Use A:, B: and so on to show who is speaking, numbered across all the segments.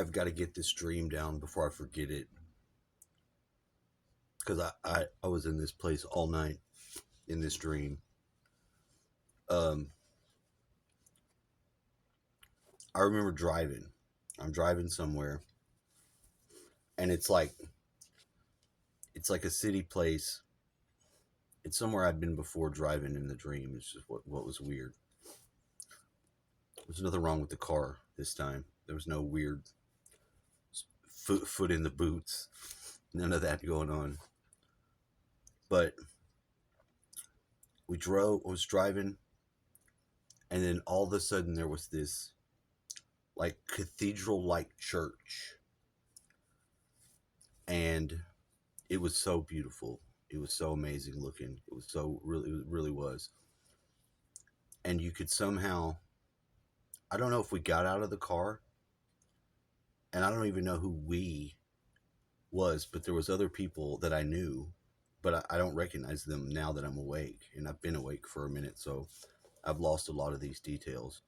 A: I've got to get this dream down before I forget it. Because I was in this place all night in this dream. Um, I remember driving. I'm driving somewhere, and it's like a city place. It's somewhere I'd been before driving in the dream. It's just what was weird. There's nothing wrong with the car this time. There was no weird foot in the boots. None of that going on. But I was driving, and then all of a sudden there was this like cathedral like church, and it was so beautiful. It was so amazing looking. It was so really, it really was. And you could somehow, I don't know if we got out of the car, and I don't even know who we was, but there was other people that I knew, but I don't recognize them now that I'm awake, and I've been awake for a minute, so I've lost a lot of these details.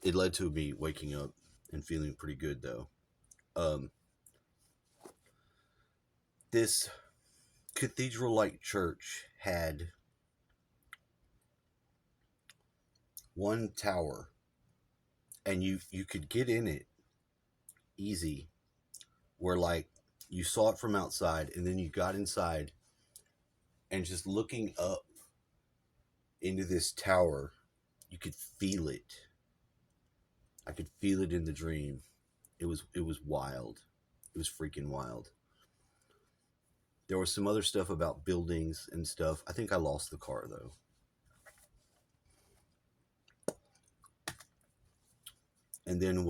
A: It led to me waking up and feeling pretty good though. Um, this cathedral-like church had one tower, and you could get in it easy, where like you saw it from outside, and then you got inside, and just looking up into this tower, you could feel it. I could feel it in the dream. It was wild. It was freaking wild. There was some other stuff about buildings and stuff. I think I lost the car though. And then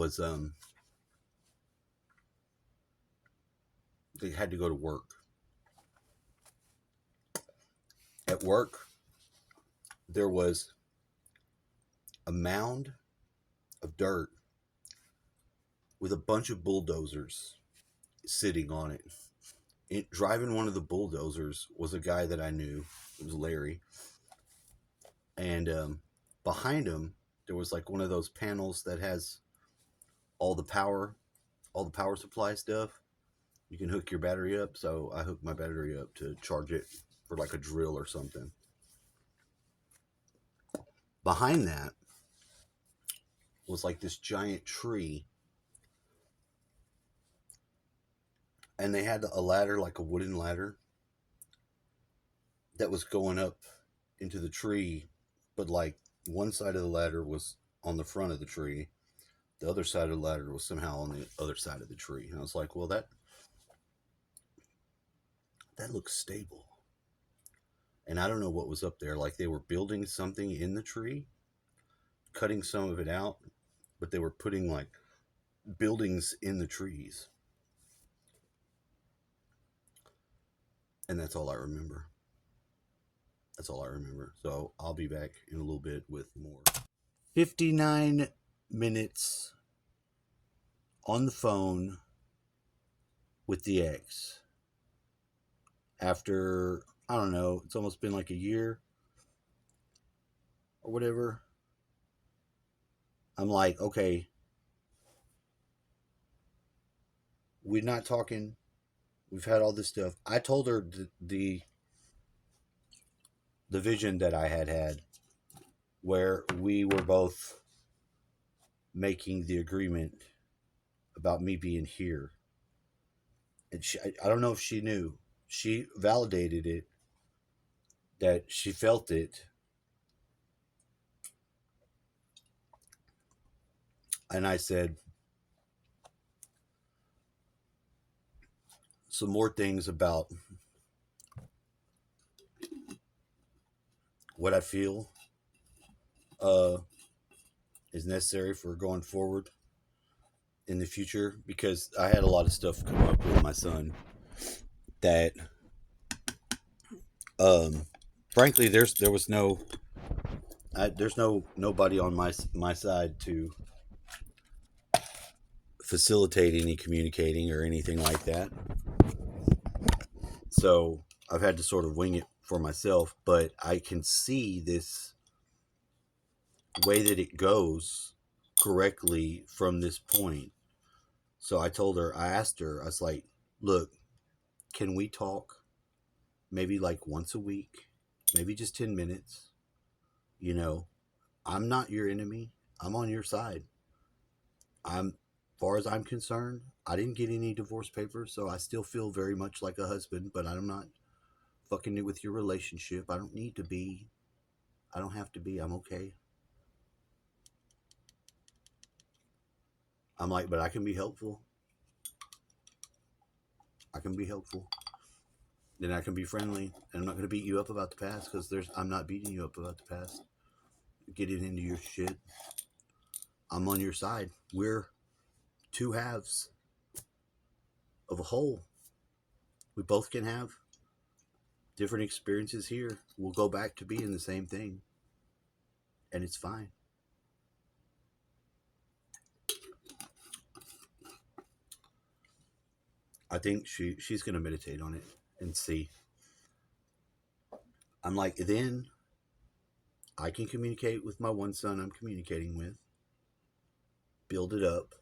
A: they had to go to work. At work, there was a mound of dirt with a bunch of bulldozers sitting on it. Driving one of the bulldozers was a guy that I knew. It was Larry. And behind him, there was like one of those panels that has all the power supply stuff. You can hook your battery up. So I hooked my battery up to charge it for like a drill or something. Behind that was like this giant tree, and they had a ladder, like a wooden ladder, that was going up into the tree, but like one side of the ladder was on the front of the tree, the other side of the ladder was somehow on the other side of the tree. And I was like, well, that looks stable. And I don't know what was up there. Like they were building something in the tree, cutting some of it out, but they were putting like buildings in the trees. And that's all I remember. That's all I remember. So I'll be back in a little bit with more. 59 minutes on the phone with the ex. After, I don't know, it's almost been like a year or whatever. I'm like, okay, we're not talking. We've had all this stuff. I told her the vision that I had, where we were both making the agreement about me being here. And I don't know if she knew. She validated it, that she felt it. And I said some more things about what I feel is necessary for going forward in the future, because I had a lot of stuff come up with my son that frankly there's nobody on my side to facilitate any communicating or anything like that. So I've had to sort of wing it for myself, but I can see this way that it goes correctly from this point. So I told her, I asked her, I was like, look, can we talk maybe like once a week, maybe just 10 minutes? You know, I'm not your enemy. I'm on your side. Far as I'm concerned, I didn't get any divorce papers, so I still feel very much like a husband, but I'm not fucking it with your relationship. I don't need to be. I don't have to be. I'm okay. I'm like, but I can be helpful. I can be helpful. Then I can be friendly, and I'm not going to beat you up about the past because I'm not beating you up about the past. Getting into your shit. I'm on your side. We're two halves of a whole. We both can have different experiences here. We'll go back to being the same thing, and it's fine. I think she's going to meditate on it and see. I'm like, then I can communicate with my one son I'm communicating with, build it up,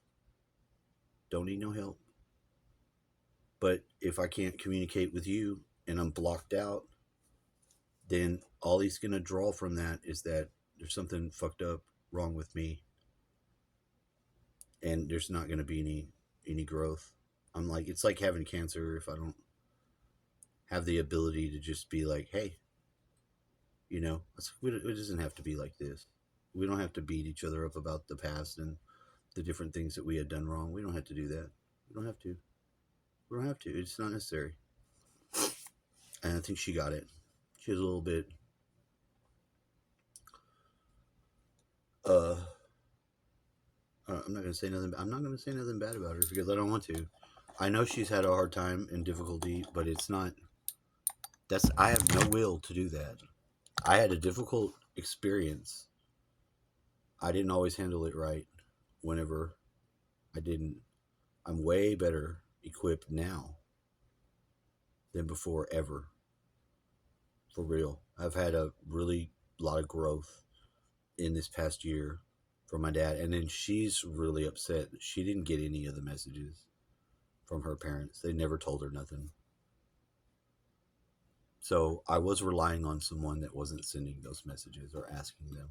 A: don't need no help. But if I can't communicate with you and I'm blocked out, then all he's going to draw from that is that there's something fucked up wrong with me, and there's not going to be any growth. I'm like, it's like having cancer. If I don't have the ability to just be like, hey, it doesn't have to be like this. We don't have to beat each other up about the past and the different things that we had done wrong. We don't have to do that. We don't have to. We don't have to. It's not necessary. And I think she got it. She was a little bit uh I'm not gonna say nothing. I'm not gonna say nothing bad about her because I don't want to. I know she's had a hard time and difficulty, but it's not. I have no will to do that. I had a difficult experience. I didn't always handle it right. Whenever I didn't, I'm way better equipped now than before ever. For real, I've had a really lot of growth in this past year from my dad, and then she's really upset. She didn't get any of the messages from her parents. They never told her nothing. So I was relying on someone that wasn't sending those messages or asking them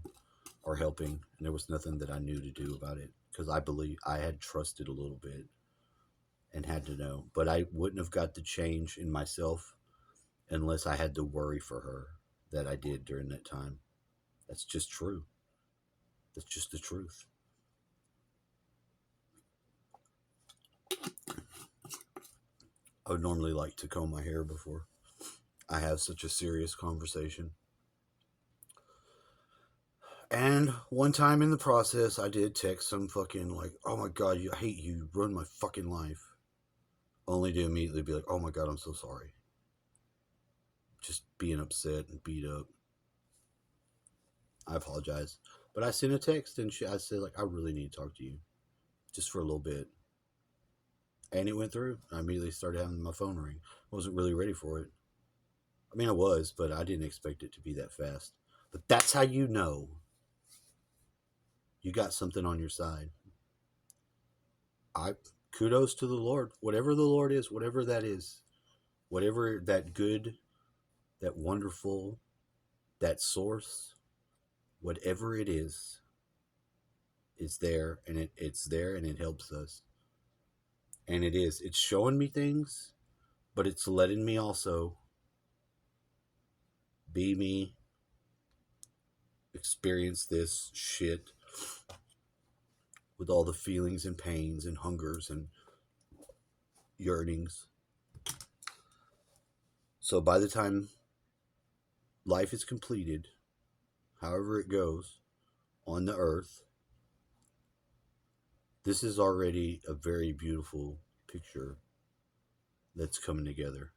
A: or helping, and there was nothing that I knew to do about it because I believe I had trusted a little bit and had to know. But I wouldn't have got the change in myself unless I had to worry for her that I did during that time. That's just true. That's just the truth. I would normally like to comb my hair before I have such a serious conversation. And one time in the process, I did text some fucking like, "Oh my god, I hate you. You ruined my fucking life." Only to immediately be like, "Oh my god, I'm so sorry." Just being upset and beat up. I apologize. But I sent a text and I said like, "I really need to talk to you, just for a little bit." And it went through. I immediately started having my phone ring. I wasn't really ready for it. I mean, I was, but I didn't expect it to be that fast. But that's how you know you got something on your side. I kudos to the Lord. Whatever the Lord is, whatever that is, whatever that good, that wonderful, that source, whatever it is there and it's there and it helps us. And it is. It's showing me things, but it's letting me also be me, experience this shit with all the feelings and pains and hungers and yearnings. So by the time life is completed, however it goes on the earth, this is already a very beautiful picture that's coming together.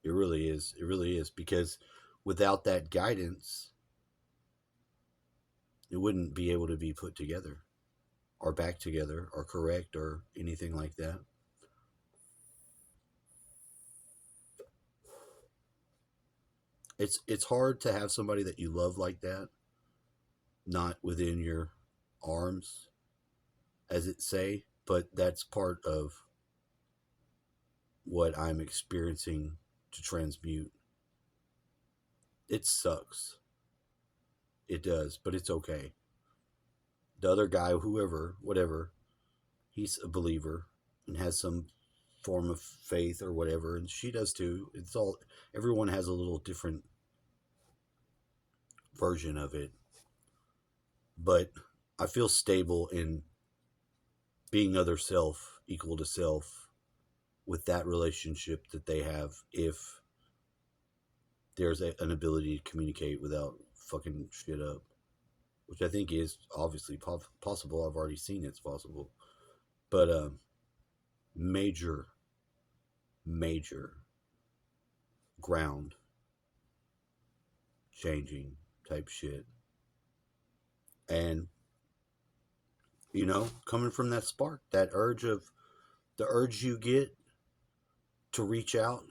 A: It really is. It really is. Because without that guidance, it wouldn't be able to be put together or back together or correct or anything like that. It's hard to have somebody that you love like that not within your arms as it say, but that's part of what I'm experiencing to transmute. It sucks. It does, but it's okay. The other guy, whoever, whatever, he's a believer and has some form of faith or whatever, and she does too. It's all, everyone has a little different version of it, but I feel stable in being other self equal to self with that relationship that they have, if there's an ability to communicate without fucking shit up, which I think is obviously possible. I've already seen it's possible, but major, major ground changing type shit. And coming from that spark, that urge of the urge you get to reach out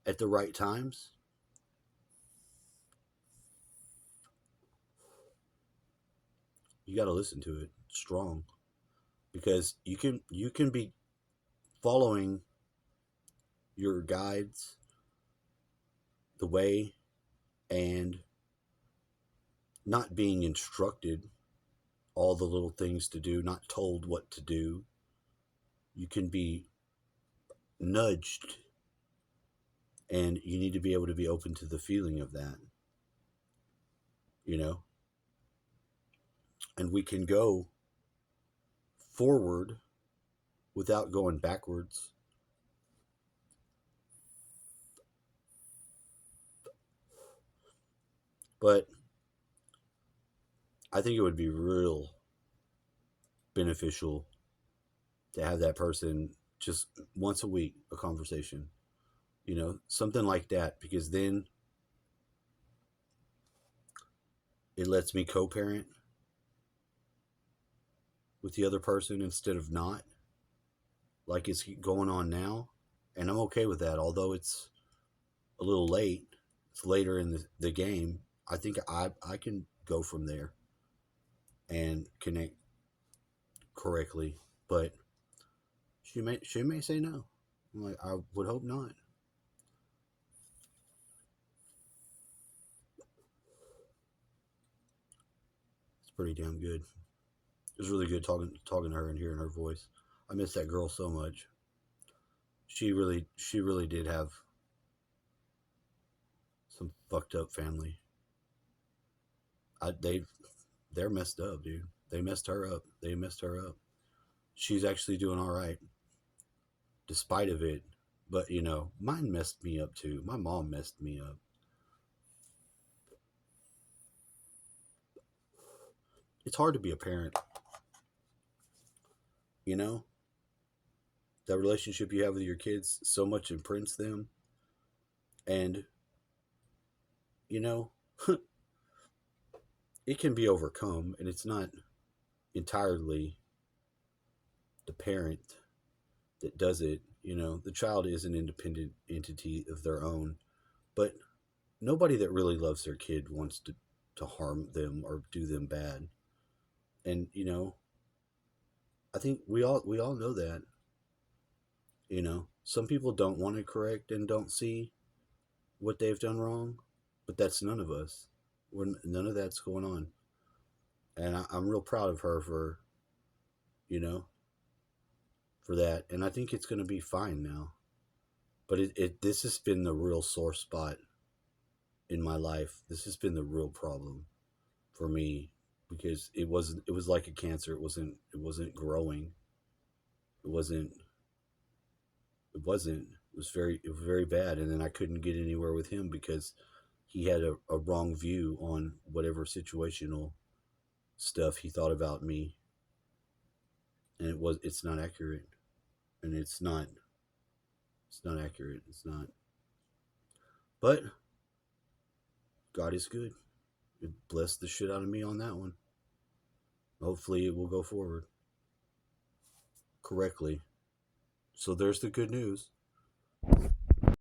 A: at the right times, you got to listen to it strong, because you can be following your guides the way and not being instructed all the little things to do, not told what to do. You can be nudged, and you need to be able to be open to the feeling of that, you know? And we can go forward without going backwards. But I think it would be real beneficial to have that person just once a week, a conversation, something like that, because then it lets me co-parent with the other person instead of not, like it's going on now. And I'm okay with that, although it's a little late. It's later in the game. I think I can go from there and connect correctly, but she may say no. I'm like, I would hope not. It's pretty damn good. It was really good talking to her and hearing her voice. I miss that girl so much. She really did have some fucked up family. They're messed up, dude. They messed her up. They messed her up. She's actually doing all right, despite of it. But mine messed me up too. My mom messed me up. It's hard to be a parent. You know that relationship you have with your kids so much imprints them, and you know it can be overcome, and it's not entirely the parent that does it. The child is an independent entity of their own, but nobody that really loves their kid wants to harm them or do them bad. And I think we all know that. Some people don't want to correct and don't see what they've done wrong, but that's none of us. None of that's going on, and I'm real proud of her you know for that. And I think it's going to be fine now. But this has been the real sore spot in my life. This has been the real problem for me, because it was like a cancer. It wasn't growing. It wasn't it was very bad. And then I couldn't get anywhere with him because he had a wrong view on whatever situational stuff he thought about me, and it's not accurate. And it's not accurate. It's not. But God is good. It blessed the shit out of me on that one. Hopefully it will go forward correctly. So there's the good news.